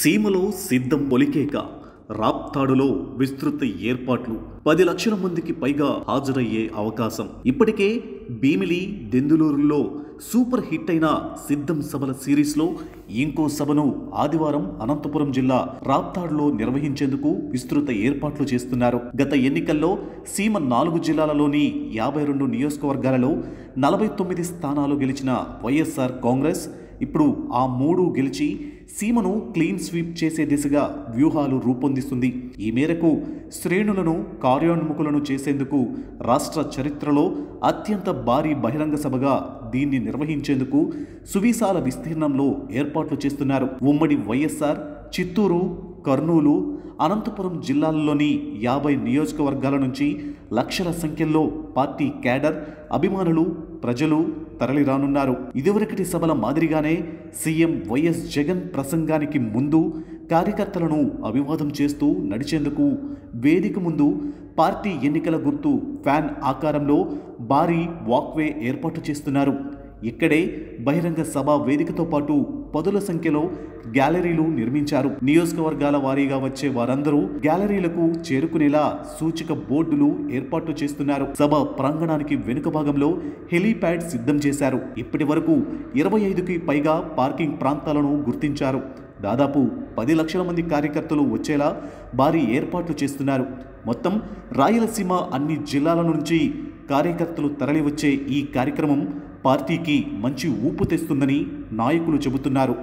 సీమలో సిద్ధం పొలికేక రాప్తాడులో విస్తృత ఏర్పాట్లు 10 లక్షల మందికి పైగా హాజరయ్యే అవకాశం. ఇప్పటికే భీమిలి దెందులూరులో సూపర్ హిట్ అయిన సిద్ధం సభల సిరీస్లో ఇంకో సభను ఆదివారం అనంతపురం జిల్లా రాప్తాడులో నిర్వహించేందుకు విస్తృత ఏర్పాట్లు చేస్తున్నారు. గత ఎన్నికల్లో సీమ 4 జిల్లాలలోని 52 నియోజకవర్గాలలో 49 స్థానాలు గెలిచిన వైఎస్ఆర్ కాంగ్రెస్ ఇప్పుడు ఆ 3 గెలిచి సీమను క్లీన్ స్వీప్ చేసే దిశగా వ్యూహాలు రూపొందిస్తుంది. ఈ మేరకు శ్రేణులను కార్యోన్ముఖులను చేసేందుకు రాష్ట్ర చరిత్రలో అత్యంత భారీ బహిరంగ సభగా దీన్ని నిర్వహించేందుకు సువిశాల విస్తీర్ణంలో ఏర్పాట్లు చేస్తున్నారు. ఉమ్మడి వైఎస్ఆర్ చిత్తూరు, కర్నూలు, అనంతపురం జిల్లాల్లోని 50 నియోజకవర్గాల నుంచి లక్షల సంఖ్యలో పార్టీ క్యాడర్, అభిమానులు, ప్రజలు తరలిరానున్నారు. ఇదివరకటి సభల మాదిరిగానే సీఎం వైఎస్ జగన్ ప్రసంగానికి ముందు కార్యకర్తలను అభివాదం చేస్తూ నడిచేందుకు వేదిక ముందు పార్టీ ఎన్నికల గుర్తు ఫ్యాన్ ఆకారంలో భారీ వాక్వే ఏర్పాటు చేస్తున్నారు. ఇక్కడే బహిరంగ సభ వేదికతో పాటు పదుల సంఖ్యలో గ్యాలరీలు నిర్మించారు. నియోజకవర్గాల వారీగా వచ్చే వారందరూ గ్యాలరీలకు చేరుకునేలా సూచిక బోర్డులు ఏర్పాటు చేస్తున్నారు. సభ ప్రాంగణానికి వెనుక భాగంలో హెలీప్యాడ్ సిద్ధం చేశారు. ఇప్పటి వరకు 25కి పైగా పార్కింగ్ ప్రాంతాలను గుర్తించారు. దాదాపు 10 లక్షల మంది కార్యకర్తలు వచ్చేలా భారీ ఏర్పాట్లు చేస్తున్నారు. మొత్తం రాయలసీమ అన్ని జిల్లాల నుంచి కార్యకర్తలు తరలివచ్చే ఈ కార్యక్రమం పార్టీకి మంచి ఊపు తెస్తుందని నాయకులు చెబుతున్నారు.